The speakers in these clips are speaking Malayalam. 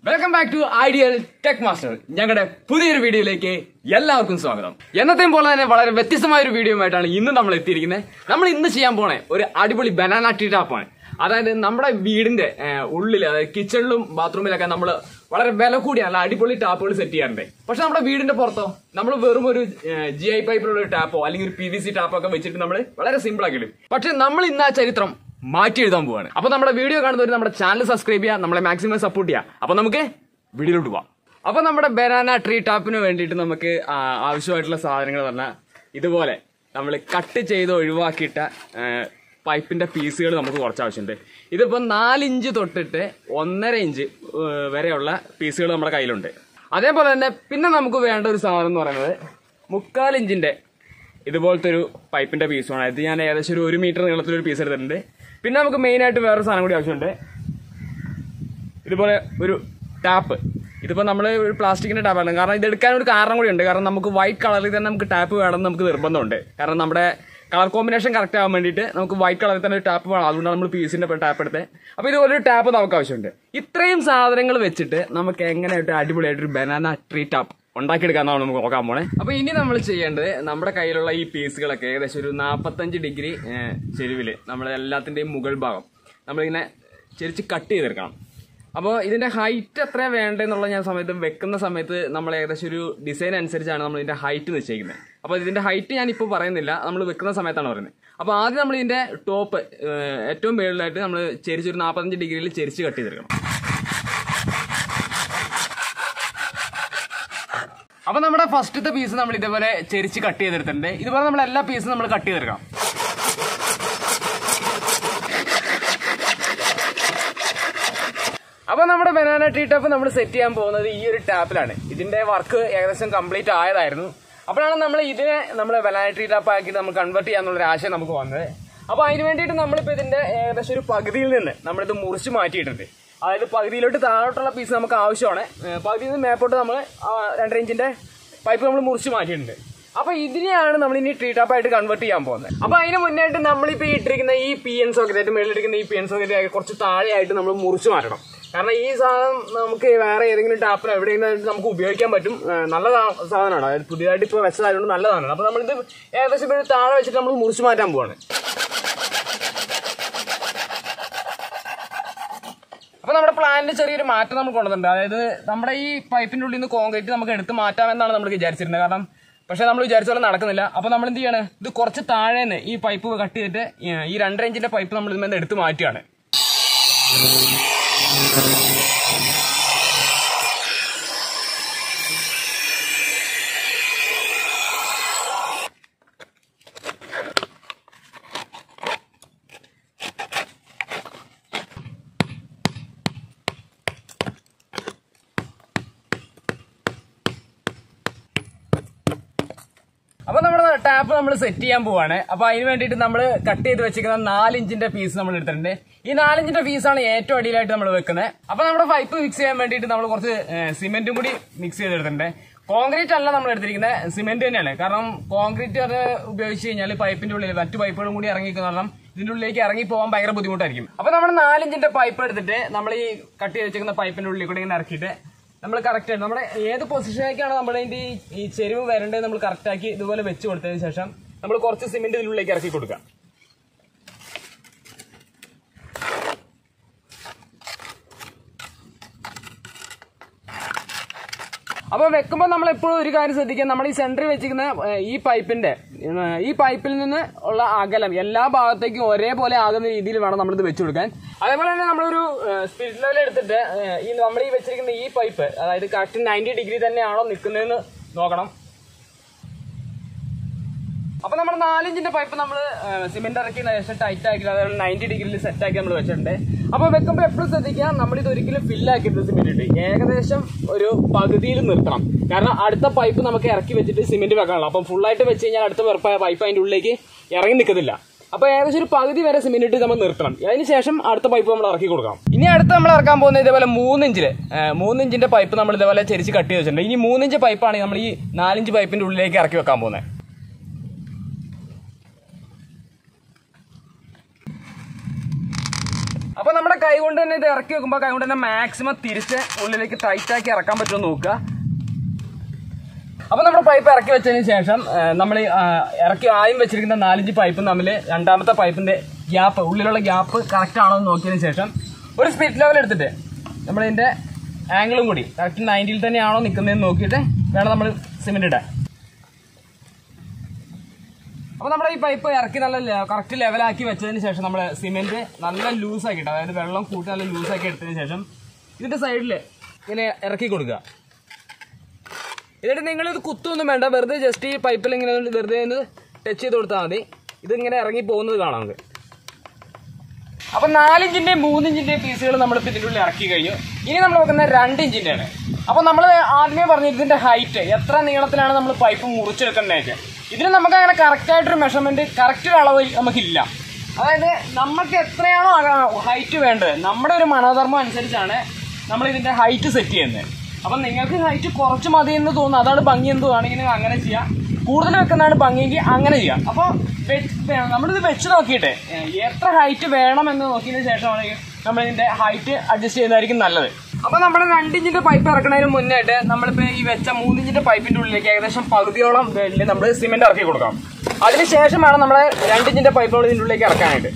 Welcome back to ideal tech master. ഞങ്ങളുടെ പുതിയൊരു വീഡിയോയിലേക്ക് എല്ലാവർക്കും സ്വാഗതം. എന്നത്തെയും പോലെ തന്നെ വളരെ വ്യത്യസ്തമായ ഒരു വീഡിയോ ആയിട്ടാണ് ഇന്ന് നമ്മൾ എത്തിയിരിക്കുന്നത്. നമ്മൾ ഇന്ന് ചെയ്യാൻ പോണേ ഒരു അടിപൊളി ബനാന ട്രീ ടാപ്പാണ്. അതായത് നമ്മുടെ വീടിന്റെ ഉള്ളിൽ, അതായത് കിച്ചണിലും ബാത്റൂമിലൊക്കെ നമ്മൾ വളരെ വില കൂടിയ നല്ല അടിപൊളി ടാപ്പുകൾ സെറ്റ് ചെയ്യാറുണ്ട്. പക്ഷെ നമ്മുടെ വീടിന്റെ പുറത്തോ നമ്മൾ വെറും ഒരു GI പൈപ്പിലുള്ള ഒരു ടാപ്പോ അല്ലെങ്കിൽ ഒരു PVC ടാപ്പോ ഒക്കെ വെച്ചിട്ട് നമ്മൾ വളരെ സിമ്പിൾ ആക്കി ഇടും. പക്ഷെ നമ്മൾ ഇന്ന് ആ ചരിത്രം മാറ്റി എഴുതാൻ പോവാണ്. അപ്പൊ നമ്മുടെ വീഡിയോ കാണുന്നവർ നമ്മുടെ ചാനൽ സബ്സ്ക്രൈബ് ചെയ്യുക, നമ്മളെ മാക്സിമം സപ്പോർട്ട് ചെയ്യുക. അപ്പൊ നമുക്ക് വീഡിയോയിലോട്ട് പോവാം. അപ്പൊ നമ്മുടെ ബനാന ട്രീ ടാപ്പിന് വേണ്ടിയിട്ട് നമുക്ക് ആവശ്യമായിട്ടുള്ള സാധനങ്ങൾ പറഞ്ഞാൽ ഇതുപോലെ നമ്മൾ കട്ട് ചെയ്ത് ഒഴിവാക്കിയിട്ട പൈപ്പിന്റെ പീസുകൾ നമുക്ക് കുറച്ച് ആവശ്യമുണ്ട്. ഇതിപ്പോൾ 4 ഇഞ്ച് തൊട്ടിട്ട് 1.5 ഇഞ്ച് വരെയുള്ള പീസുകൾ നമ്മുടെ കയ്യിലുണ്ട്. അതേപോലെ തന്നെ പിന്നെ നമുക്ക് വേണ്ട ഒരു സാധനം എന്ന് പറയുന്നത് 3/4 ഇഞ്ചിന്റെ ഇതുപോലത്തെ ഒരു പൈപ്പിന്റെ പീസുമാണ്. ഇത് ഞാൻ ഏകദേശം ഒരു 1 മീറ്റർ നീളത്തിലൊരു പീസ് എടുത്തിട്ടുണ്ട്. പിന്നെ നമുക്ക് മെയിനായിട്ട് വേറൊരു സാധനം കൂടി ആവശ്യമുണ്ട്. ഇതുപോലെ ഒരു ടാപ്പ്. ഇതിപ്പോൾ നമ്മൾ ഒരു പ്ലാസ്റ്റിക്കിന്റെ ടാപ്പാണ്. കാരണം ഇത് എടുക്കാൻ ഒരു കാരണം കൂടി ഉണ്ട്. കാരണം നമുക്ക് വൈറ്റ് കളറിൽ തന്നെ നമുക്ക് ടാപ്പ് വേണമെന്ന് നമുക്ക് നിർബന്ധമുണ്ട്. കാരണം നമ്മുടെ കളർ കോമ്പിനേഷൻ കറക്റ്റ് ആവാൻ വേണ്ടിയിട്ട് നമുക്ക് വൈറ്റ് കളറിൽ തന്നെ ഒരു ടാപ്പ് വേണം. അതുകൊണ്ടാണ് നമ്മൾ പീസിന്റെ ടാപ്പ് എടുത്തത്. അപ്പോൾ ഇതുപോലെ ഒരു ടാപ്പ് നമുക്ക് ആവശ്യമുണ്ട്. ഇത്രയും സാധനങ്ങൾ വെച്ചിട്ട് നമുക്ക് എങ്ങനെയായിട്ട് അടിപൊളിയായിട്ടൊരു ബനാന ട്രീ ടാപ്പ് ഉണ്ടാക്കിയെടുക്കാന്നാണ് നമുക്ക് നോക്കാൻ പോണേ. അപ്പൊ ഇനി നമ്മൾ ചെയ്യേണ്ടത് നമ്മുടെ കയ്യിലുള്ള ഈ പീസുകളൊക്കെ ഏകദേശം ഒരു 45 ഡിഗ്രി ചെരുവില് നമ്മൾ എല്ലാത്തിന്റെയും മുകൾ ഭാഗം നമ്മളിങ്ങനെ ചെരിച്ച് കട്ട് ചെയ്തെടുക്കണം. അപ്പോൾ ഇതിന്റെ ഹൈറ്റ് എത്രയാണ് വേണ്ടതെന്നുള്ള ഞാൻ വെക്കുന്ന സമയത്ത് നമ്മൾ ഏകദേശം ഒരു ഡിസൈൻ അനുസരിച്ചാണ് നമ്മൾ ഇതിന്റെ ഹൈറ്റ് നിശ്ചയിക്കുന്നത്. അപ്പോൾ ഇതിന്റെ ഹൈറ്റ് ഞാൻ ഇപ്പോൾ പറയുന്നില്ല, നമ്മൾ വെക്കുന്ന സമയത്താണ് പറയുന്നത്. അപ്പോൾ ആദ്യം നമ്മൾ ഇതിന്റെ ടോപ്പ് ഏറ്റവും മുകളിലായിട്ട് നമ്മൾ ചെരിച്ചൊരു 45 ഡിഗ്രിയിൽ ചെരിച്ച് കട്ട് ചെയ്തെടുക്കണം. അപ്പൊ നമ്മുടെ ഫസ്റ്റത്തെ പീസ് നമ്മൾ ഇതേപോലെ ചെരിച്ച് കട്ട് ചെയ്തെടുത്തിട്ടുണ്ട്. ഇതുപോലെ നമ്മൾ എല്ലാ പീസും നമ്മൾ കട്ട് ചെയ്തെടുക്കാം. അപ്പൊ നമ്മുടെ ബനാന ട്രീ ടാപ്പ് നമ്മൾ സെറ്റ് ചെയ്യാൻ പോകുന്നത് ഈ ഒരു ടാപ്പിലാണ്. ഇതിന്റെ വർക്ക് ഏകദേശം കംപ്ലീറ്റ് ആയതായിരുന്നു. അപ്പോഴാണ് നമ്മൾ ഇതിനെ നമ്മൾ ബനാന ട്രീ ടാപ്പ് ആക്കി നമ്മൾ കൺവേർട്ട് ചെയ്യാന്നുള്ളൊരു ആശയം നമുക്ക് വന്നത്. അപ്പൊ അതിന് വേണ്ടിയിട്ട് നമ്മളിപ്പോൾ ഇതിന്റെ ഏകദേശം ഒരു പകുതിയിൽ നിന്ന് നമ്മളിത് മുറിച്ച് മാറ്റിയിട്ടുണ്ട്. അതായത് പകുതിയിലോട്ട് താഴോട്ടുള്ള പീസ് നമുക്ക് ആവശ്യമാണ്. പകുതിയിൽ നിന്ന് മേപ്പോട്ട് നമ്മൾ 2.5 ഇഞ്ചിന്റെ പൈപ്പ് നമ്മൾ മുറിച്ച് മാറ്റിയിട്ടുണ്ട്. അപ്പൊ ഇതിനെയാണ് നമ്മൾ ഇനി ട്രീ ടാപ്പായിട്ട് കൺവേർട്ട് ചെയ്യാൻ പോകുന്നത്. അപ്പൊ അതിന് മുന്നായിട്ട് നമ്മളിപ്പോൾ ഇട്ടിരിക്കുന്ന ഈ PN സോക്കറ്റ്, മേളിലിരിക്കുന്ന ഈ PN സോക്കറ്റ് കുറച്ച് താഴെയായിട്ട് നമ്മൾ മുറിച്ച് മാറ്റണം. കാരണം ഈ സാധനം നമുക്ക് വേറെ ഏതെങ്കിലും ടാപ്പിൽ എവിടെയെങ്കിലും നമുക്ക് ഉപയോഗിക്കാൻ പറ്റും. നല്ല സാധനമാണ്, അതായത് പുതിയതായിട്ട് ഇപ്പോൾ വെച്ചതായതുകൊണ്ട് നല്ലതാണ്. അപ്പൊ നമ്മളിത് ഏകദേശം ഇപ്പോൾ താഴെ വെച്ചിട്ട് നമ്മൾ മുറിച്ച് മാറ്റാൻ പോവാണ്. അപ്പൊ നമ്മുടെ പ്ലാനിന് ചെറിയൊരു മാറ്റം നമ്മൾ കൊണ്ടുവന്നിട്ടുണ്ട്. അതായത് നമ്മുടെ ഈ പൈപ്പിന്റെ ഉള്ളിൽ നിന്ന് കോൺക്രീറ്റ് നമുക്ക് എടുത്ത് മാറ്റാമെന്നാണ് നമ്മൾ വിചാരിച്ചിരുന്നത്. കാരണം പക്ഷെ നമ്മൾ വിചാരിച്ച പോലെ നടക്കുന്നില്ല. അപ്പൊ നമ്മൾ എന്ത് ചെയ്യാണ്, ഇത് കുറച്ച് താഴേന്ന് ഈ പൈപ്പ് കട്ട് ചെയ്തിട്ട് ഈ 2.5 ഇഞ്ചിന്റെ പൈപ്പ് നമ്മൾ ഇതിൽ നിന്ന് എടുത്ത് മാറ്റുകയാണ്. അപ്പൊ നമ്മുടെ ടാപ്പ് നമ്മൾ സെറ്റ് ചെയ്യാൻ പോവാണ്. അപ്പൊ അതിന് വേണ്ടിയിട്ട് നമ്മൾ കട്ട് ചെയ്ത് വെച്ചിരിക്കുന്ന 4 ഇഞ്ചിന്റെ പീസ് നമ്മൾ എടുത്തിട്ടുണ്ട്. ഈ 4 ഇഞ്ചിന്റെ പീസാണ് ഏറ്റവും അടിയിലായിട്ട് നമ്മൾ വെക്കുന്നത്. അപ്പൊ നമ്മുടെ പൈപ്പ് മിക്സ് ചെയ്യാൻ വേണ്ടിയിട്ട് നമ്മൾ കുറച്ച് സിമെന്റും കൂടി മിക്സ് ചെയ്തെടുത്തിട്ടുണ്ട്. കോൺക്രീറ്റ് അല്ല നമ്മൾ എടുത്തിരിക്കുന്നത്, സിമെന്റ് തന്നെയാണ്. കാരണം കോൺക്രീറ്റ് അത് ഉപയോഗിച്ച് കഴിഞ്ഞാൽ പൈപ്പിന്റെ ഉള്ളിൽ മറ്റു പൈപ്പുകളും കൂടി ഇറങ്ങിക്കുന്ന കാരണം ഇതിന്റെ ഉള്ളിലേക്ക് ഇറങ്ങി പോകാൻ ഭയങ്കര ബുദ്ധിമുട്ടായിരിക്കും. അപ്പൊ നമ്മൾ 4 ഇഞ്ചിന്റെ പൈപ്പ് എടുത്തിട്ട് നമ്മൾ ഈ കട്ട് ചെയ്ത് വെച്ചിരിക്കുന്ന പൈപ്പിന്റെ ഉള്ളിൽ കൂടി ഇങ്ങനെ ഇറക്കിയിട്ട് നമ്മൾ കറക്റ്റ് ആയിട്ട് നമ്മുടെ ഏത് പൊസിഷനിലേക്കാണ് നമ്മുടെ ഈ ചെരുവ് വരേണ്ടത് നമ്മൾ കറക്റ്റ് ആക്കി ഇതുപോലെ വെച്ച് കൊടുത്തതിന് ശേഷം നമ്മൾ കുറച്ച് സിമെന്റ് ഇതിനുള്ളിലേക്ക് ഇറക്കി കൊടുക്കാം. അപ്പൊ വെക്കുമ്പോൾ നമ്മൾ എപ്പോഴും ഒരു കാര്യം ശ്രദ്ധിക്കുക, നമ്മൾ ഈ സെന്ററിൽ വെച്ചിരിക്കുന്ന ഈ പൈപ്പിൽ നിന്ന് ഉള്ള അകലം എല്ലാ ഭാഗത്തേക്കും ഒരേപോലെ ആകുന്ന രീതിയിൽ വേണം നമ്മളിത് വെച്ചു കൊടുക്കാൻ. അതേപോലെ തന്നെ നമ്മളൊരു സ്പിരിറ്റ് ലെവൽ എടുത്തിട്ട് നമ്മൾ ഈ വെച്ചിരിക്കുന്ന ഈ പൈപ്പ്, അതായത് കറക്റ്റ് 90 ഡിഗ്രി തന്നെയാണോ നിൽക്കുന്നതെന്ന് നോക്കണം. അപ്പൊ നമ്മുടെ 4 ഇഞ്ചിന്റെ പൈപ്പ് നമ്മൾ സിമെന്റ് ഇറക്കി ശേഷം ടൈറ്റ് ആക്കി അതേപോലെ 90 ഡിഗ്രിയിൽ സെറ്റ് ആക്കി നമ്മൾ വെച്ചിട്ടുണ്ട്. അപ്പൊ വെക്കുമ്പോൾ എപ്പോഴും ശ്രദ്ധിക്കുക, നമ്മളിത് ഒരിക്കലും ഫില്ലാക്കിയിട്ട് സിമെന്റ് ഇട്ട് ഏകദേശം ഒരു പകുതിയിൽ നിർത്തണം. കാരണം അടുത്ത പൈപ്പ് നമുക്ക് ഇറക്കി വെച്ചിട്ട് സിമെന്റ് വെക്കാനുള്ള, അപ്പം ഫുള്ളായിട്ട് വെച്ച് കഴിഞ്ഞാൽ അടുത്ത പൈപ്പ് അതിന്റെ ഉള്ളിലേക്ക് ഇറങ്ങി നിൽക്കുന്നില്ല. അപ്പൊ ഏകദേശം ഒരു പകുതി വരെ സിമെന്റ് ഇട്ട് നമ്മൾ നിർത്തണം. അതിനുശേഷം അടുത്ത പൈപ്പ് നമ്മൾ ഇറക്കി കൊടുക്കാം. ഇനി അടുത്ത് നമ്മൾ ഇറക്കാൻ പോകുന്നത് ഇതേപോലെ 3 ഇഞ്ചിന്റെ പൈപ്പ് നമ്മൾ ഇതേപോലെ ചെരിച്ച് കട്ട് ചെയ്ത് വെച്ചിട്ടുണ്ട്. ഇനി 3 ഇഞ്ച് പൈപ്പാണ് നമ്മൾ ഈ 4 ഇഞ്ച് പൈപ്പിന്റെ ഉള്ളിലേക്ക് ഇറക്കി വെക്കാൻ പോകുന്നത്. അപ്പൊ നമ്മുടെ കൈ കൊണ്ട് തന്നെ ഇത് ഇറക്കി വെക്കുമ്പോൾ കൈ കൊണ്ട് തന്നെ മാക്സിമം തിരിച്ച് ഉള്ളിലേക്ക് ടൈറ്റാക്കി ഇറക്കാൻ പറ്റുമെന്ന് നോക്കുക. അപ്പൊ നമ്മുടെ പൈപ്പ് ഇറക്കി വെച്ചതിന് ശേഷം നമ്മൾ ഇറക്കി ആദ്യം വെച്ചിരിക്കുന്ന 4-5 പൈപ്പും തമ്മിൽ രണ്ടാമത്തെ പൈപ്പിന്റെ ഗ്യാപ്പ്, ഉള്ളിലുള്ള ഗ്യാപ്പ് കറക്റ്റ് ആണോ എന്ന് നോക്കിയതിന് ശേഷം ഒരു സ്പിരിറ്റ് ലെവൽ എടുത്തിട്ട് നമ്മളിതിന്റെ ആംഗിളും കൂടി കറക്റ്റ് 90-ൽ തന്നെയാണോ നിൽക്കുന്നതെന്ന് നോക്കിയിട്ട് വേണം നമ്മൾ സിമെന്റ് ഇടാൻ. അപ്പൊ നമ്മുടെ ഈ പൈപ്പ് ഇറക്കി നല്ല കറക്റ്റ് ലെവലാക്കി വെച്ചതിന് ശേഷം നമ്മൾ സിമെന്റ് നല്ല ലൂസാക്കിയിട്ട്, അതായത് വെള്ളം കൂട്ടി നല്ല ലൂസാക്കി എടുത്തതിന് ശേഷം ഇതിന്റെ സൈഡിൽ ഇങ്ങനെ ഇറക്കി കൊടുക്കുക. എന്നിട്ട് നിങ്ങളിത് കുത്തൊന്നും വേണ്ട, വെറുതെ ജസ്റ്റ് ഈ പൈപ്പിൽ ഇങ്ങനെ വെറുതെ ഒന്ന് ടച്ച് ചെയ്ത് കൊടുത്താൽ മതി. ഇതിങ്ങനെ ഇറങ്ങി പോകുന്നത് കാണാം നമുക്ക്. അപ്പൊ 4 ഇഞ്ചിന്റെയും 3 ഇഞ്ചിന്റെയും പീസുകൾ നമ്മൾ ഇതിൻ്റെ ഉള്ളിൽ ഇറക്കി കഴിഞ്ഞു. ഇനി നമ്മൾ നോക്കുന്നത് 2 ഇഞ്ചിന്റെ ആണ്. അപ്പൊ നമ്മൾ ആദ്യമേ പറഞ്ഞു ഇതിന്റെ ഹൈറ്റ് എത്ര നീളത്തിലാണ് നമ്മൾ പൈപ്പ് മുറിച്ചെടുക്കേണ്ടത്. ഇതിന് നമുക്ക് അങ്ങനെ കറക്റ്റായിട്ടൊരു മെഷർമെന്റ്, കറക്റ്റ് ഒരു അളവ് നമുക്കില്ല. അതായത് നമുക്ക് എത്രയാണോ ഹൈറ്റ് വേണ്ടത്, നമ്മുടെ ഒരു മനോധർമ്മം അനുസരിച്ചാണ് നമ്മൾ ഇതിന്റെ ഹൈറ്റ് സെറ്റ് ചെയ്യുന്നത്. അപ്പം നിങ്ങൾക്ക് ഹൈറ്റ് കുറച്ച് മതി എന്ന് തോന്നുന്നു, അതാണ് ഭംഗി എന്ന് തോന്നുകയാണെങ്കിൽ അങ്ങനെ ചെയ്യാം. കൂടുതൽ വെക്കുന്നതാണ് ഭംഗിയെങ്കിൽ അങ്ങനെ ചെയ്യാം. അപ്പോൾ നമ്മളിത് വെച്ച് നോക്കിയിട്ട് എത്ര ഹൈറ്റ് വേണം എന്ന് നോക്കിയതിന് ശേഷമാണ് നമ്മളിതിന്റെ ഹൈറ്റ് അഡ്ജസ്റ്റ് ചെയ്യുന്നതായിരിക്കും നല്ലത്. അപ്പൊ നമ്മുടെ 2 ഇഞ്ചിന്റെ പൈപ്പ് ഇറക്കുന്നതിന് മുന്നായിട്ട് നമ്മളിപ്പോ ഈ വെച്ച 3 ഇഞ്ചിന്റെ പൈപ്പിന്റെ ഉള്ളിലേക്ക് ഏകദേശം പകുതിയോളം വെള്ളിൽ നമ്മൾ സിമെന്റ് ഇറക്കി കൊടുക്കാം. അതിനുശേഷം വേണം നമ്മളെ 2 ഇഞ്ചിന്റെ പൈപ്പുകൾ ഇതിന്റെ ഉള്ളിലേക്ക് ഇറക്കാനായിട്ട്.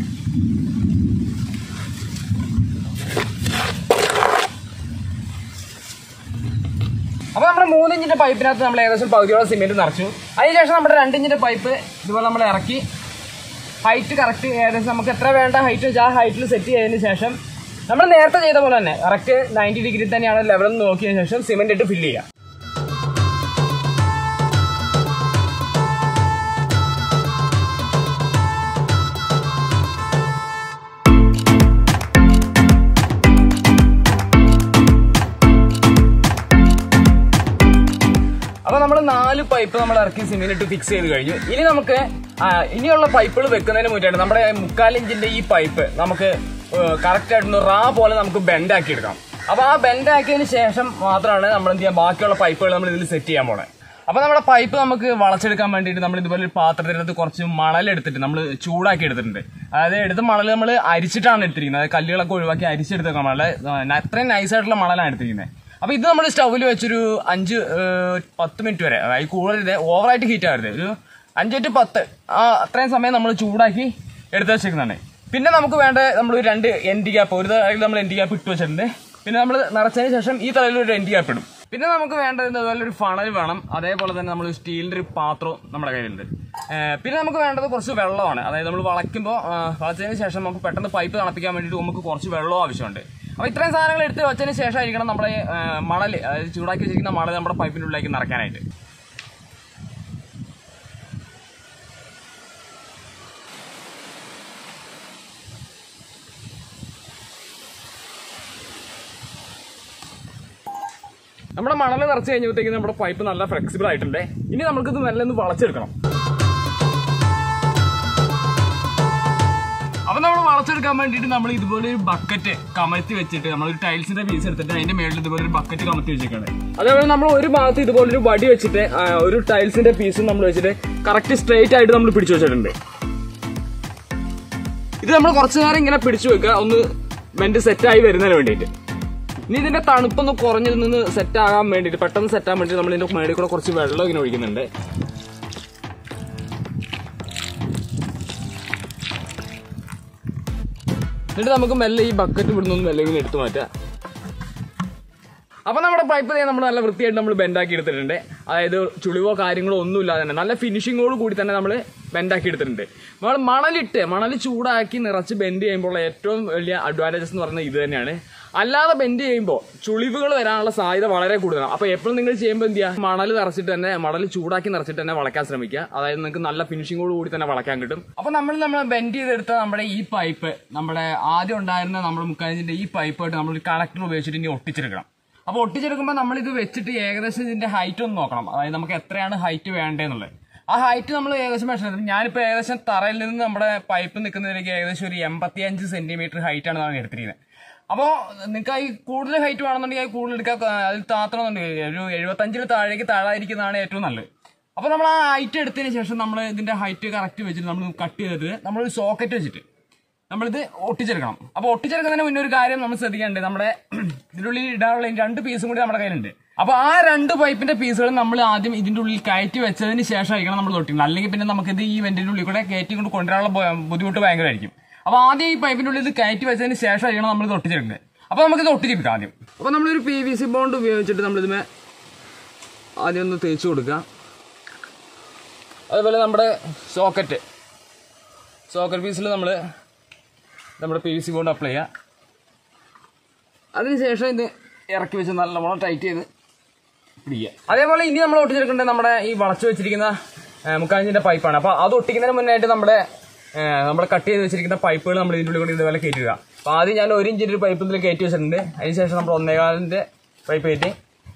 അപ്പൊ നമ്മുടെ 3 ഇഞ്ചിന്റെ പൈപ്പിനകത്ത് നമ്മൾ ഏകദേശം പകുതിയോളം സിമെന്റ് നിറച്ചു. അതിനുശേഷം നമ്മുടെ 2 ഇഞ്ചിന്റെ പൈപ്പ് ഇതുപോലെ നമ്മൾ ഇറക്കി ഹൈറ്റ് കറക്റ്റ് ഏകദേശം നമുക്ക് എത്ര വേണ്ട ഹൈറ്റ് വെച്ചാൽ ആ ഹൈറ്റിൽ സെറ്റ് ചെയ്തതിന് ശേഷം നമ്മൾ നേരത്തെ ചെയ്ത പോലെ തന്നെ കറക്റ്റ് 90 ഡിഗ്രി തന്നെയാണ് ലെവൽ നോക്കിയതിനു ശേഷം സിമെന്റ് ഇട്ട് ഫില്ല് ചെയ്യുക. അപ്പൊ നമ്മൾ 4 പൈപ്പ് നമ്മൾ ഇറക്കി സിമെന്റ് ഇട്ട് ഫിക്സ് ചെയ്ത് കഴിഞ്ഞു. ഇനി നമുക്ക് ഇനിയുള്ള പൈപ്പുകൾ വെക്കുന്നതിന് മുന്നേ നമ്മുടെ 3/4 ഇഞ്ചിന്റെ ഈ പൈപ്പ് നമുക്ക് കറക്റ്റ് ആയിട്ടൊന്ന് റാ പോലെ നമുക്ക് ബെൻഡാക്കി എടുക്കാം. അപ്പൊ ആ ബെൻഡാക്കിയതിന് ശേഷം മാത്രമാണ് നമ്മൾ എന്ത് ചെയ്യാം ബാക്കിയുള്ള പൈപ്പുകൾ നമ്മൾ ഇതിൽ സെറ്റ് ചെയ്യാൻ പോണേ. അപ്പൊ നമ്മുടെ പൈപ്പ് നമുക്ക് വളച്ചെടുക്കാൻ വേണ്ടിയിട്ട് നമ്മൾ ഇതുപോലെ ഒരു പാത്രത്തിനകത്ത് കുറച്ച് മണലെടുത്തിട്ട് നമ്മൾ ചൂടാക്കി എടുത്തിട്ടുണ്ട്. അതായത് എടുത്ത മണൽ നമ്മൾ അരിച്ചിട്ടാണ് എടുത്തിരിക്കുന്നത്. അതായത് കല്ലുകളൊക്കെ ഒഴിവാക്കി അരിച്ചെടുത്ത മണൽ, അത്രയും നൈസായിട്ടുള്ള മണലാണ് എടുത്തിരിക്കുന്നത്. അപ്പൊ ഇത് നമ്മൾ സ്റ്റൗവിൽ വെച്ചൊരു 5-10 മിനിറ്റ് വരെ, അതായത് കൂടുതൽ ഓവറായിട്ട് ഹീറ്റ് ആവരുത്, ഒരു 5 to 10 അത്രയും സമയം നമ്മൾ ചൂടാക്കി എടുത്ത് വെച്ചേക്കുന്നതാണ്. പിന്നെ നമുക്ക് വേണ്ട നമ്മൾ 2 എൻഡ് ഗ്യാപ്പ്, ഒരു തലയിൽ നമ്മൾ എൻഡ് ഗ്യാപ്പ് ഇട്ട് വെച്ചിട്ടുണ്ട്. പിന്നെ നമ്മൾ നിറച്ചതിന് ശേഷം ഈ തലയിൽ ഒരു എൻഡ് ഗ്യാപ്പ് ഇടും. പിന്നെ നമുക്ക് വേണ്ടത് അതുപോലെ ഒരു ഫണൽ വേണം. അതേപോലെ തന്നെ നമ്മൾ സ്റ്റീലിന്റെ ഒരു പാത്രവും നമ്മുടെ കയ്യിലുണ്ട്. പിന്നെ നമുക്ക് വേണ്ടത് കുറച്ച് വെള്ളമാണ്. അതായത് നമ്മൾ വളച്ചതിന് ശേഷം നമുക്ക് പെട്ടെന്ന് പൈപ്പ് തണുപ്പിക്കാൻ വേണ്ടിയിട്ട് നമുക്ക് കുറച്ച് വെള്ളവും ആവശ്യമുണ്ട്. അപ്പോൾ ഇത്രയും സാധനങ്ങൾ എടുത്ത് വെച്ചതിന് ശേഷമായിരിക്കണം നമ്മുടെ മണൽ, അതായത് ചൂടാക്കി വെച്ചിരിക്കുന്ന മണൽ നമ്മുടെ പൈപ്പിൻ്റെ ഉള്ളിലേക്ക് നിറയ്ക്കാനായിട്ട്. നമ്മുടെ മണൽ നിറച്ച് കഴിഞ്ഞപ്പോഴത്തേക്ക് നമ്മുടെ പൈപ്പ് നല്ല ഫ്ലെക്സിബിൾ ആയിട്ടുണ്ട്. ഇനി നമുക്കിത് നല്ലൊന്ന് വളച്ചെടുക്കണം. അപ്പൊ നമ്മൾ വളച്ചെടുക്കാൻ വേണ്ടിയിട്ട് നമ്മൾ ഇതുപോലെ ഒരു ബക്കറ്റ് കമഴ്ത്തി വെച്ചിട്ട് നമ്മളൊരു ടൈൽസിന്റെ പീസ് എടുത്തിട്ട് അതിന്റെ മേളിൽ ഇതുപോലെ ഒരു ബക്കറ്റ് കമഴ്ത്തി വെച്ചിട്ടുണ്ട്. അതേപോലെ നമ്മൾ ഒരു ഭാഗത്ത് ഇതുപോലെ ഒരു വടി വെച്ചിട്ട് ഒരു ടൈൽസിന്റെ പീസും നമ്മൾ വെച്ചിട്ട് കറക്റ്റ് സ്ട്രെയിറ്റ് ആയിട്ട് നമ്മൾ പിടിച്ചു വെച്ചിട്ടുണ്ട്. ഇത് നമ്മൾ കുറച്ചു നേരം ഇങ്ങനെ പിടിച്ചു വെക്കുക, ഒന്ന് വെന്റ് സെറ്റായി വരുന്നതിന് വേണ്ടിയിട്ട്. ഇനി ഇതിന്റെ തണുപ്പൊന്ന് കുറഞ്ഞു നിന്ന് സെറ്റ് ആകാൻ വേണ്ടിയിട്ട്, പെട്ടെന്ന് സെറ്റ് ആകാൻ വേണ്ടിയിട്ട് നമ്മൾ ഇതിന്റെ മേളിൽ കൂടെ കുറച്ച് വെള്ളം ഇങ്ങനെ ഒഴിക്കുന്നുണ്ട്. എന്നിട്ട് നമുക്ക് മെല്ലെ ഈ ബക്കറ്റ് ഇവിടുന്ന് മെല്ലെ ഇങ്ങനെ എടുത്തു മാറ്റാം. അപ്പൊ നമ്മുടെ പൈപ്പ് നമ്മൾ നല്ല വൃത്തിയായിട്ട് നമ്മൾ ബെൻഡാക്കി എടുത്തിട്ടുണ്ട്. അതായത് ചുളിവോ കാര്യങ്ങളോ ഒന്നുമില്ലാതെ തന്നെ നല്ല ഫിനിഷിങ്ങോട് കൂടി തന്നെ നമ്മൾ ബെൻഡാക്കി എടുത്തിട്ടുണ്ട്. നമ്മൾ മണൽ ചൂടാക്കി നിറച്ച് ബെൻഡ് ചെയ്യുമ്പോൾ ഏറ്റവും വലിയ അഡ്വാൻറ്റേജസ് എന്ന് പറയുന്നത് ഇത് തന്നെയാണ്. അല്ലാതെ ബെൻഡ് ചെയ്യുമ്പോൾ ചുളിവുകൾ വരാനുള്ള സാധ്യത വളരെ കൂടുതലാണ്. അപ്പോൾ എപ്പോഴും നിങ്ങൾ ചെയ്യുമ്പോൾ എന്ത് ചെയ്യുക, മണൽ ചൂടാക്കി നിറച്ചിട്ട് തന്നെ വളയ്ക്കാൻ ശ്രമിക്കുക. അതായത് നിങ്ങൾക്ക് നല്ല ഫിനിഷിങ്ങോട് കൂടി തന്നെ വളയ്ക്കാൻ കിട്ടും. അപ്പോൾ നമ്മൾ ബെൻഡ് ചെയ്തെടുത്ത നമ്മുടെ ഈ പൈപ്പ്, നമ്മുടെ ആദ്യം ഉണ്ടായിരുന്ന നമ്മുടെ 3/4 ഇഞ്ചിന്റെ ഈ പൈപ്പായിട്ട് നമ്മൾ കണക്ടർ ഉപയോഗിച്ചിട്ട് ഇനി ഒട്ടിച്ചെടുക്കണം. അപ്പോൾ ഒട്ടിച്ചെടുക്കുമ്പോൾ നമ്മളിത് വെച്ചിട്ട് ഏകദേശം ഇതിന്റെ ഹൈറ്റ് ഒന്ന് നോക്കണം. അതായത് നമുക്ക് എത്രയാണ് ഹൈറ്റ് വേണ്ടതെന്നുള്ളത്. ആ ഹൈറ്റ് നമ്മൾ ഏകദേശം മെഷർ ചെയ്തു. ഞാനിപ്പോൾ ഏകദേശം തറയിൽ നിന്ന് നമ്മുടെ പൈപ്പ് നിൽക്കുന്നതിലേക്ക് ഏകദേശം ഒരു 85 സെന്റിമീറ്റർ ഹൈറ്റാണ് ഞാൻ എടുത്തിരിക്കുന്നത്. അപ്പോൾ നിങ്ങൾക്ക് ഈ കൂടുതൽ ഹൈറ്റ് വേണമെന്നുണ്ടെങ്കിൽ അത് കൂടുതൽ എടുക്കുക, അതിൽ താത്തണമെന്നുണ്ടെങ്കിൽ ഒരു 75 താഴേക്ക് താഴാതിരിക്കുന്നതാണ് ഏറ്റവും നല്ലത്. അപ്പോൾ നമ്മൾ ആ ഹൈറ്റ് എടുത്തതിന് ശേഷം നമ്മൾ ഇതിന്റെ ഹൈറ്റ് കറക്റ്റ് വെച്ചിട്ട് നമ്മൾ കട്ട് ചെയ്തിട്ട് നമ്മളൊരു സോക്കറ്റ് വെച്ചിട്ട് നമ്മളിത് ഒട്ടിച്ചെടുക്കണം. അപ്പോൾ ഒട്ടിച്ചെടുക്കുന്നതിന് മുന്നേ ഒരു കാര്യം നമ്മൾ ശ്രദ്ധിക്കേണ്ടത്, നമ്മുടെ ഇതിൻ്റെ ഉള്ളിൽ ഇടാനുള്ള 2 പീസും കൂടി നമ്മുടെ കയ്യിലുണ്ട്. അപ്പോൾ ആ 2 പൈപ്പിന്റെ പീസുകൾ നമ്മൾ ആദ്യം ഇതിന്റെ ഉള്ളിൽ കയറ്റി വെച്ചതിന് ശേഷമായിരിക്കണം നമ്മൾ തൊട്ടിക്കണം. അല്ലെങ്കിൽ പിന്നെ നമുക്കിത് ഈ വെന്റിന്റെ ഉള്ളിൽ കൂടെ കയറ്റി കൊണ്ട് കൊണ്ടുവരാനുള്ള ബുദ്ധിമുട്ട് ഭയങ്കരമായിരിക്കും. അപ്പോൾ ആദ്യം ഈ പൈപ്പിന്റെ ഉള്ളിൽ ഇത് കയറ്റി വെച്ചതിന് ശേഷമായിരിക്കണം നമ്മൾ തൊട്ടിച്ചെടുക്കുന്നത്. അപ്പോൾ നമുക്കിത് ഒട്ടിച്ചെടുക്കാം ആദ്യം. അപ്പോൾ നമ്മളൊരു PVC ബോണ്ട് ഉപയോഗിച്ചിട്ട് നമ്മളിതിനെ ആദ്യം ഒന്ന് തേച്ച് കൊടുക്കുക. അതുപോലെ നമ്മുടെ സോക്കറ്റ് പീസിൽ നമ്മൾ നമ്മുടെ PVC ബോണ്ട് അപ്ലൈ ചെയ്യുക. അതിനുശേഷം ഇത് ഇറക്കി വെച്ച് നല്ലവണ്ണം ടൈറ്റ് ചെയ്ത് പിടിക്കുക. അതേപോലെ ഇനി നമ്മൾ ഒട്ടിച്ചെടുക്കേണ്ടത് നമ്മുടെ ഈ വളച്ച് വെച്ചിരിക്കുന്ന 3/4 ഇഞ്ചിന്റെ പൈപ്പാണ്. അപ്പോൾ അത് ഒട്ടിക്കുന്നതിന് മുന്നായിട്ട് നമ്മൾ കട്ട് ചെയ്ത് വെച്ചിരിക്കുന്ന പൈപ്പുകൾ നമ്മൾ ഇതിൻ്റെ ഉള്ളിൽ കൂടി ഇതുപോലെ കയറ്റുക. അപ്പോൾ ആദ്യം ഞാൻ 1 ഇഞ്ചിൻ്റെ ഒരു പൈപ്പ് ഇതിൽ കയറ്റി വെച്ചിട്ടുണ്ട്. അതിനുശേഷം നമ്മൾ 1.25 പൈപ്പ് കയറ്റി,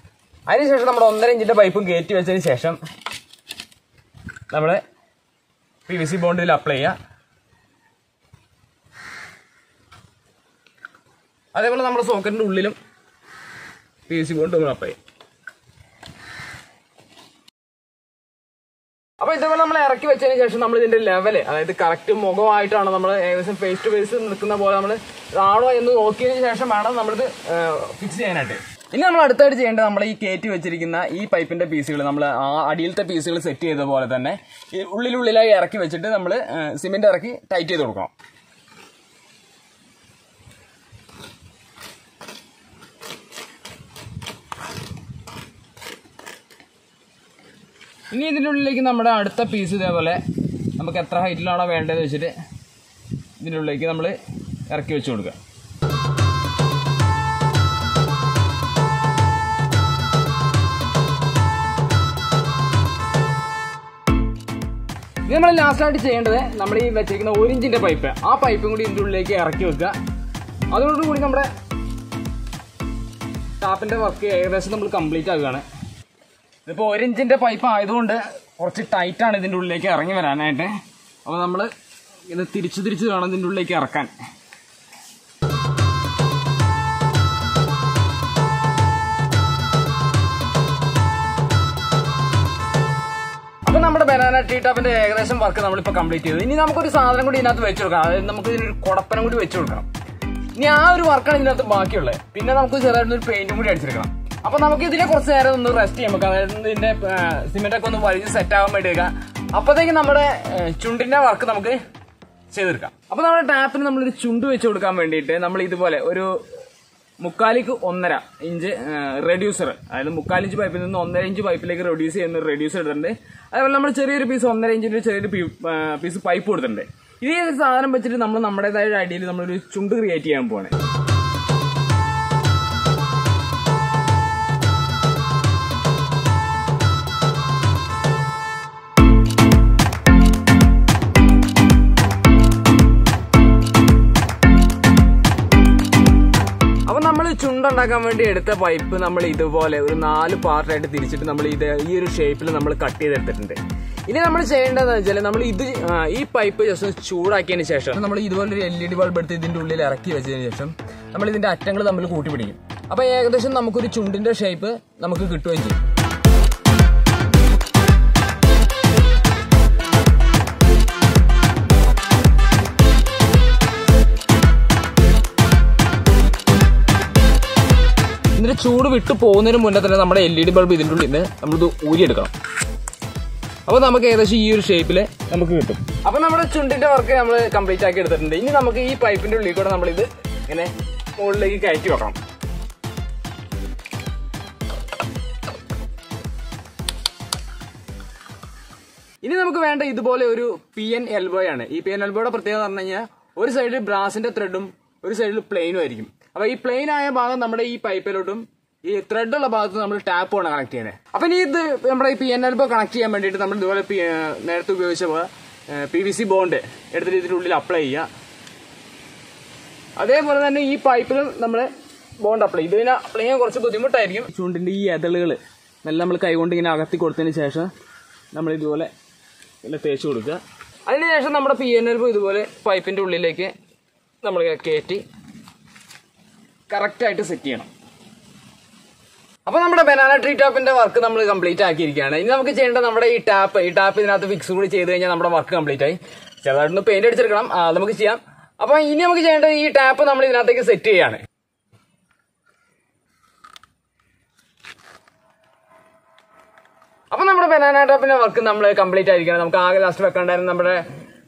അതിനുശേഷം നമ്മൾ 1.5 ഇഞ്ചിൻ്റെ പൈപ്പും കയറ്റി വെച്ചതിന് ശേഷം നമ്മൾ PVC ബോണ്ട് ഇതിൽ അപ്ലൈ ചെയ്യുക. അതേപോലെ നമ്മുടെ സോക്കറ്റിൻ്റെ ഉള്ളിലും PVC ബോണ്ട് നമ്മൾ അപ്ലൈ ചെയ്യും. അപ്പോൾ ഇതേപോലെ നമ്മൾ ഇറക്കി വെച്ചതിന് ശേഷം നമ്മൾ ഇതിന്റെ ലെവല്, അതായത് കറക്റ്റ് മുഖമായിട്ടാണ് നമ്മൾ ഏകദേശം ഫേസ് ടു ഫേസ് നിൽക്കുന്ന പോലെ നമ്മൾ ഇതാണോ എന്ന് നോക്കിയതിന് ശേഷം വേണം നമ്മളിത് ഫിക്സ് ചെയ്യാനായിട്ട്. ഇനി നമ്മൾ അടുത്തായിട്ട് ചെയ്യേണ്ടത്, നമ്മൾ ഈ കയറ്റി വെച്ചിരിക്കുന്ന ഈ പൈപ്പിന്റെ പീസുകൾ നമ്മൾ ആ അടിയിലത്തെ പീസുകൾ സെറ്റ് ചെയ്ത പോലെ തന്നെ ഈ ഉള്ളിലായി ഇറക്കി വെച്ചിട്ട് നമ്മൾ സിമെന്റ് ഇറക്കി ടൈറ്റ് ചെയ്ത് കൊടുക്കണം. ഇനി ഇതിൻ്റെ ഉള്ളിലേക്ക് നമ്മുടെ അടുത്ത പീസ് ഇതേപോലെ നമുക്ക് എത്ര ഹൈറ്റിലാണോ വേണ്ടതെന്ന് വെച്ചിട്ട് ഇതിൻ്റെ ഉള്ളിലേക്ക് നമ്മൾ ഇറക്കി വെച്ച് കൊടുക്കുക. ഇത് നമ്മൾ ലാസ്റ്റായിട്ട് ചെയ്യേണ്ടത്, നമ്മൾ ഈ വെച്ചിരിക്കുന്ന 1 ഇഞ്ചിൻ്റെ പൈപ്പ്, ആ പൈപ്പും കൂടി ഇതിൻ്റെ ഉള്ളിലേക്ക് ഇറക്കി വെക്കുക. അതോടുകൂടി നമ്മുടെ ടാപ്പിൻ്റെ വർക്ക് ഏകദേശം നമ്മൾ കംപ്ലീറ്റ് ആകുകയാണ്. ഇതിപ്പോൾ 1 ഇഞ്ചിൻ്റെ പൈപ്പ് ആയതുകൊണ്ട് കുറച്ച് ടൈറ്റാണ് ഇതിൻ്റെ ഉള്ളിലേക്ക് ഇറങ്ങി വരാനായിട്ട്. അപ്പോൾ നമ്മൾ ഇത് തിരിച്ച് വേണം ഇതിൻ്റെ ഉള്ളിലേക്ക് ഇറക്കാൻ. അപ്പോൾ നമ്മുടെ ബനാന ടീ ടാപ്പിൻ്റെ ഏകദേശം വർക്ക് നമ്മളിപ്പോൾ കംപ്ലീറ്റ് ചെയ്തു. ഇനി നമുക്കൊരു സാധനം കൂടി ഇതിനകത്ത് വെച്ച് കൊടുക്കാം. അതായത് നമുക്ക് ഇതിനൊരു കുടപ്പനം കൂടി വെച്ച് കൊടുക്കണം. ഇനി ആ ഒരു വർക്കാണ് ഇതിനകത്ത് ബാക്കിയുള്ളത്. പിന്നെ നമുക്ക് ചെറുതായിട്ടൊരു പെയിന്റും കൂടി അടിച്ചെടുക്കണം. അപ്പോൾ നമുക്ക് ഇതിനെ കുറച്ച് നേരം ഒന്ന് റെസ്റ്റ് ചെയ്യാൻ വെക്കാം. അതായത് ഇതിന്റെ സിമെന്റ് ഒക്കെ ഒന്ന് വലിച്ച് സെറ്റ് ആവാൻ വേണ്ടി വെക്കാം. അപ്പോഴത്തേക്ക് നമ്മുടെ ചുണ്ടിന്റെ വർക്ക് നമുക്ക് ചെയ്തെടുക്കാം. അപ്പോൾ നമ്മുടെ ടാപ്പിന് നമ്മളൊരു ചുണ്ട് വെച്ച് കൊടുക്കാൻ വേണ്ടിയിട്ട് നമ്മൾ ഇതുപോലെ ഒരു 1/4 ഇഞ്ച് റെഡ്യൂസർ, അതായത് 1/4 ഇഞ്ച് പൈപ്പിൽ നിന്ന് 1.5 ഇഞ്ച് പൈപ്പിലേക്ക് റെഡ്യൂസ് ചെയ്യുന്ന റെഡ്യൂസർ എടുത്തിട്ടുണ്ട്. അതേപോലെ നമ്മൾ ചെറിയൊരു പീസ് 1.5 ഇഞ്ചിന്റെ ചെറിയൊരു പീസ് പൈപ്പ് കൊടുത്തിട്ടുണ്ട്. ഈ സാധനം വെച്ചിട്ട് നമ്മൾ നമ്മുടേതായ ഐഡിയയിൽ നമ്മളൊരു ചുണ്ട് ക്രിയേറ്റ് ചെയ്യാൻ പോവാണ്. ചുണ്ടുണ്ടാക്കാൻ വേണ്ടി എടുത്ത പൈപ്പ് നമ്മൾ ഇതുപോലെ ഒരു 4 പാർട്ടായിട്ട് തിരിച്ചിട്ട് നമ്മൾ ഈ ഒരു ഷേപ്പിൽ നമ്മൾ കട്ട് ചെയ്തെടുത്തിട്ടുണ്ട്. ഇനി നമ്മൾ ചെയ്യേണ്ടതെന്ന് വെച്ചാൽ നമ്മൾ ഈ പൈപ്പ് ജസ്റ്റ് ചൂടാക്കിയതിന് ശേഷം നമ്മൾ ഇതുപോലെ ഒരു LED ബൾബ് എടുത്ത് ഇതിന്റെ ഉള്ളിൽ ഇറക്കി വെച്ചതിന് ശേഷം നമ്മൾ ഇതിന്റെ അറ്റങ്ങൾ തമ്മിൽ കൂട്ടിപ്പിടിക്കും. അപ്പോൾ ഏകദേശം നമുക്കൊരു ചുണ്ടിന്റെ ഷേപ്പ് നമുക്ക് കിട്ടുകയും ചെയ്യും. ഇതിന്റെ ചൂട് വിട്ടു പോകുന്നതിന് മുന്നേ തന്നെ നമ്മുടെ LED ബൾബ് ഇതിൻ്റെ ഉള്ളിൽ നിന്ന് നമ്മളിത് ഊരിയെടുക്കണം. അപ്പോൾ നമുക്ക് ഏകദേശം ഈ ഒരു ഷേപ്പിൽ നമുക്ക് കിട്ടും. അപ്പോൾ നമ്മുടെ ചുണ്ടിന്റെ വർക്ക് നമ്മൾ കംപ്ലീറ്റ് ആക്കി എടുത്തിട്ടുണ്ട്. ഇനി നമുക്ക് ഈ പൈപ്പിന്റെ ഉള്ളിൽ കൂടെ നമ്മളിത് ഇങ്ങനെ മുകളിലേക്ക് കയറ്റി വെക്കണം. ഇനി നമുക്ക് വേണ്ട ഇതുപോലെ ഒരു PN എൽബോയാണ്. ഈ PN എൽബോയുടെ പ്രത്യേകത പറഞ്ഞു കഴിഞ്ഞാൽ ഒരു സൈഡിൽ ബ്രാസിന്റെ ത്രെഡും ഒരു സൈഡിൽ പ്ലെയിനും ആയിരിക്കും. അപ്പോൾ ഈ പ്ലെയിൻ ആയ ഭാഗം നമ്മുടെ ഈ പൈപ്പിലോട്ടും ഈ ത്രെഡ് ഉള്ള ഭാഗത്ത് നമ്മൾ ടാപ്പാണ് കണക്ട് ചെയ്യുന്നത്. അപ്പം ഇനി ഇത് നമ്മുടെ ഈ PN എൽബോ കണക്ട് ചെയ്യാൻ വേണ്ടിയിട്ട് നമ്മൾ ഇതുപോലെ നേരത്തെ ഉപയോഗിച്ച PVC ബോണ്ട് എടുത്തിട്ട് ഇതിൻ്റെ ഉള്ളിൽ അപ്ലൈ ചെയ്യുക. അതേപോലെ തന്നെ ഈ പൈപ്പിലും നമ്മൾ ബോണ്ട് അപ്ലൈ ചെയ്യും. ഇതിന് അപ്ലൈ ചെയ്യാൻ കുറച്ച് ബുദ്ധിമുട്ടായിരിക്കും. ചുണ്ടിൻ്റെ ഈ എതളുകൾ നല്ല നമ്മൾ കൈകൊണ്ട് ഇങ്ങനെ അകത്തി കൊടുത്തതിന് ശേഷം നമ്മൾ ഇതുപോലെ തേച്ച് കൊടുക്കുക. അതിനുശേഷം നമ്മുടെ PN എൽബോ ഇതുപോലെ പൈപ്പിൻ്റെ ഉള്ളിലേക്ക് നമ്മൾ കയറ്റി കറക്റ്റായിട്ട് സെറ്റ് ചെയ്യണം. അപ്പോൾ നമ്മുടെ ബനാന ട്രീ ടാപ്പിന്റെ വർക്ക് നമ്മൾ കംപ്ലീറ്റ് ആക്കിയിരിക്കുകയാണ്. ഇനി നമുക്ക് ചെയ്യേണ്ടത് നമ്മുടെ ഈ ടാപ്പ് ഇതിനകത്ത് ഫിക്സ് കൂടി ചെയ്ത് കഴിഞ്ഞാൽ നമ്മുടെ വർക്ക് കംപ്ലീറ്റ് ആയി. ചെറുതായിട്ടൊന്ന് പെയിന്റ് അടിച്ചെടുക്കണം, നമുക്ക് ചെയ്യാം. അപ്പൊ ഇനി നമുക്ക് ചെയ്യേണ്ടത് ഈ ടാപ്പ് നമ്മൾ ഇതിനകത്തേക്ക് സെറ്റ് ചെയ്യാണ്. അപ്പൊ നമ്മുടെ ബനാന ടാപ്പിന്റെ വർക്ക് നമ്മൾ കംപ്ലീറ്റ് ആയിരിക്കണം. നമുക്ക് ആകെ ലാസ്റ്റ് വെക്കണ്ടായിരുന്നു നമ്മുടെ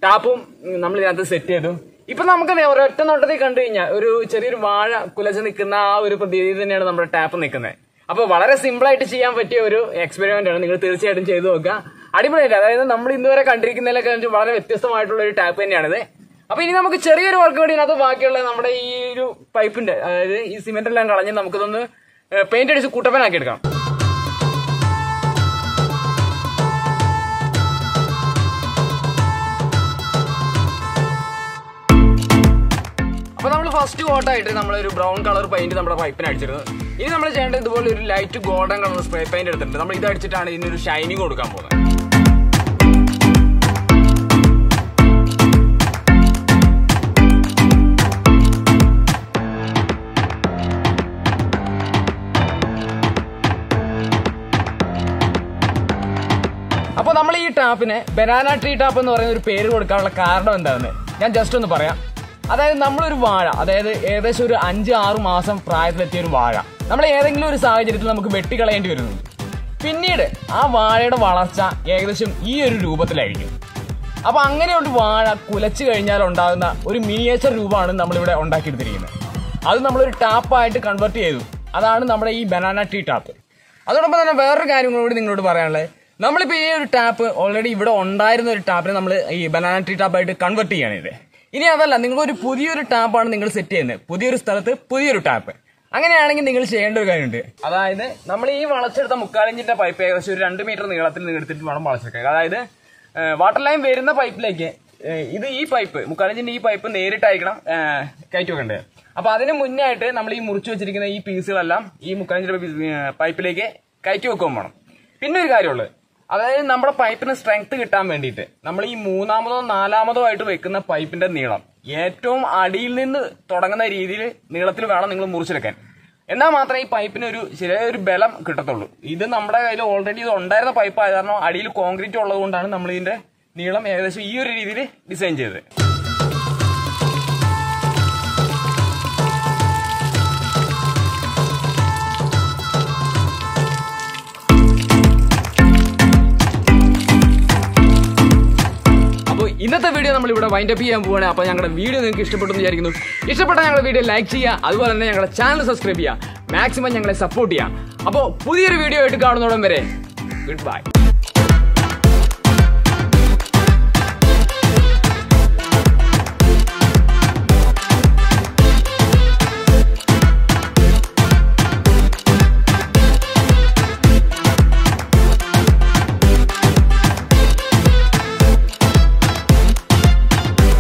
ടാപ്പും നമ്മൾ ഇതിനകത്ത് സെറ്റ് ചെയ്തു. ഇപ്പൊ നമുക്ക് ഒരൊറ്റ നോട്ടത്തിൽ കണ്ടു കഴിഞ്ഞാൽ ഒരു ചെറിയൊരു വാഴ കുലച്ച് നിൽക്കുന്ന ആ ഒരു പ്രതീതി തന്നെയാണ് നമ്മുടെ ടാപ്പ് നിൽക്കുന്നത്. അപ്പൊ വളരെ സിമ്പിൾ ആയിട്ട് ചെയ്യാൻ പറ്റിയ ഒരു എക്സ്പെരിമെന്റ് ആണ്. നിങ്ങൾ തീർച്ചയായിട്ടും ചെയ്തു നോക്കുക. അടിപൊളിയായിട്ട്, അതായത് നമ്മൾ ഇന്നുവരെ കണ്ടിരിക്കുന്നതിലൊക്കെ വളരെ വ്യത്യസ്തമായിട്ടുള്ള ഒരു ടാപ്പ് തന്നെയാണിത്. അപ്പൊ ഇനി നമുക്ക് ചെറിയൊരു വർക്ക് കൂടി ഇതിനകത്ത് ബാക്കിയുള്ള നമ്മുടെ ഈ ഒരു പൈപ്പിന്റെ, അതായത് ഈ സിമെന്റ് എല്ലാം കളഞ്ഞ് നമുക്കിതൊന്ന് പെയിന്റ് അടിച്ച് കുട്ടപ്പനാക്കി എടുക്കാം. അപ്പൊ നമ്മൾ ഫസ്റ്റ് കോട്ടായിട്ട് നമ്മളൊരു ബ്രൗൺ കളർ പെയിന്റ് നമ്മുടെ പൈപ്പിന് അടിച്ചിരുന്നു. ഇനി നമ്മൾ ചെയ്യേണ്ടത് ഇതുപോലെ ഒരു light golden colour spray paint എടുത്തിട്ടുണ്ട്. നമ്മൾ ഇത് അടിച്ചിട്ടാണ് ഇതിനൊരു ഷൈനിങ് കൊടുക്കാൻ പോകുന്നത്. അപ്പൊ നമ്മൾ ഈ ടാപ്പിന് ബനാന ട്രീ ടാപ്പ് എന്ന് പറയുന്ന ഒരു പേര് കൊടുക്കാനുള്ള കാരണം എന്താണെന്ന് ഞാൻ ജസ്റ്റ് ഒന്ന് പറയാം. അതായത് നമ്മളൊരു വാഴ, അതായത് ഏകദേശം ഒരു 5-6 മാസം പ്രായത്തിലെത്തിയ ഒരു വാഴ നമ്മൾ ഏതെങ്കിലും ഒരു സാഹചര്യത്തിൽ നമുക്ക് വെട്ടിക്കളയേണ്ടി വരുന്നുണ്ട്. പിന്നീട് ആ വാഴയുടെ വളർച്ച ഏകദേശം ഈ ഒരു രൂപത്തിലായിരിക്കും. അപ്പൊ അങ്ങനെ ഒരു വാഴ കുലച്ചു കഴിഞ്ഞാൽ ഉണ്ടാകുന്ന ഒരു മിനിയേച്ചർ രൂപമാണ് നമ്മളിവിടെ ഉണ്ടാക്കിയെടുത്തിരിക്കുന്നത്. അത് നമ്മളൊരു ടാപ്പായിട്ട് കൺവെർട്ട് ചെയ്തു. അതാണ് നമ്മുടെ ഈ ബനാന ട്രീ ടാപ്പ്. അതോടൊപ്പം തന്നെ വേറൊരു കാര്യം കൂടി നിങ്ങളോട് പറയാനുള്ളത്, നമ്മളിപ്പോൾ ഈ ഒരു ടാപ്പ് ഓൾറെഡി ഇവിടെ ഉണ്ടായിരുന്ന ഒരു ടാപ്പിനെ നമ്മൾ ഈ ബനാന ട്രീ ടാപ്പായിട്ട് കൺവെർട്ട് ചെയ്യണത്. ഇനി അതല്ല, നിങ്ങളൊരു പുതിയൊരു ടാപ്പാണ് നിങ്ങൾ സെറ്റ് ചെയ്യുന്നത്, പുതിയൊരു സ്ഥലത്ത് പുതിയൊരു ടാപ്പ്. അങ്ങനെയാണെങ്കിൽ നിങ്ങൾ ചെയ്യേണ്ട ഒരു കാര്യമുണ്ട്. അതായത് നമ്മൾ ഈ വളച്ചെടുത്ത 3/4 ഇഞ്ചിന്റെ പൈപ്പ് ഏകദേശം ഒരു 2 മീറ്റർ നീളത്തിൽ നിങ്ങൾ എടുത്തിട്ട് വേണം വളച്ചെടുക്കാൻ. അതായത് വാട്ടർ ലൈൻ വരുന്ന പൈപ്പിലേക്ക് ഈ പൈപ്പ് 3/4 ഇഞ്ചിന്റെ ഈ പൈപ്പ് നേരിട്ടായിരിക്കണം കയറ്റി വെക്കേണ്ടത്. അപ്പൊ അതിന് മുന്നേ ആയിട്ട് നമ്മൾ ഈ മുറിച്ച് വെച്ചിരിക്കുന്ന ഈ പീസുകളെല്ലാം ഈ 3/4 ഇഞ്ചിന്റെ പൈപ്പിലേക്ക് കയറ്റി വെക്കുകയും വേണം. പിന്നെ ഒരു കാര്യമുള്ളത്, അതായത് നമ്മുടെ പൈപ്പിന് സ്ട്രെങ്ത് കിട്ടാൻ വേണ്ടിയിട്ട് നമ്മൾ ഈ 3-മതോ 4-മതോ ആയിട്ട് വെക്കുന്ന പൈപ്പിന്റെ നീളം ഏറ്റവും അടിയിൽ നിന്ന് തുടങ്ങുന്ന രീതിയിൽ നീളത്തിൽ വേണം നിങ്ങൾ മുറിച്ചെടുക്കാൻ. എന്നാൽ മാത്രമേ ഈ പൈപ്പിന് ഒരു ശരിയായൊരു ബലം കിട്ടത്തുള്ളൂ. ഇത് നമ്മുടെ കയ്യിൽ ഓൾറെഡി ഇത് ഉണ്ടായിരുന്ന പൈപ്പ് ആയത് കാരണം അടിയിൽ കോൺക്രീറ്റ് ഉള്ളത് കൊണ്ടാണ് നമ്മൾ ഇതിന്റെ നീളം ഏകദേശം ഈ ഒരു രീതിയിൽ ഡിസൈൻ ചെയ്തത്. ഇന്നത്തെ വീഡിയോ നമ്മൾ ഇവിടെ വൈൻഡപ്പ് ചെയ്യാൻ പോവുകയാണ്. അപ്പോൾ ഞങ്ങളുടെ വീഡിയോ നിങ്ങൾക്ക് ഇഷ്ടപ്പെട്ടെന്ന് വിചാരിക്കുന്നു. ഇഷ്ടപ്പെട്ട ഞങ്ങളുടെ വീഡിയോ ലൈക്ക് ചെയ്യുക, അതുപോലെ തന്നെ ഞങ്ങളുടെ ചാനൽ സബ്സ്ക്രൈബ് ചെയ്യുക, മാക്സിമം ഞങ്ങളെ സപ്പോർട്ട് ചെയ്യുക. അപ്പോൾ പുതിയൊരു വീഡിയോ ആയിട്ട് കാണുന്നോടം വരെ ഗുഡ് ബൈ.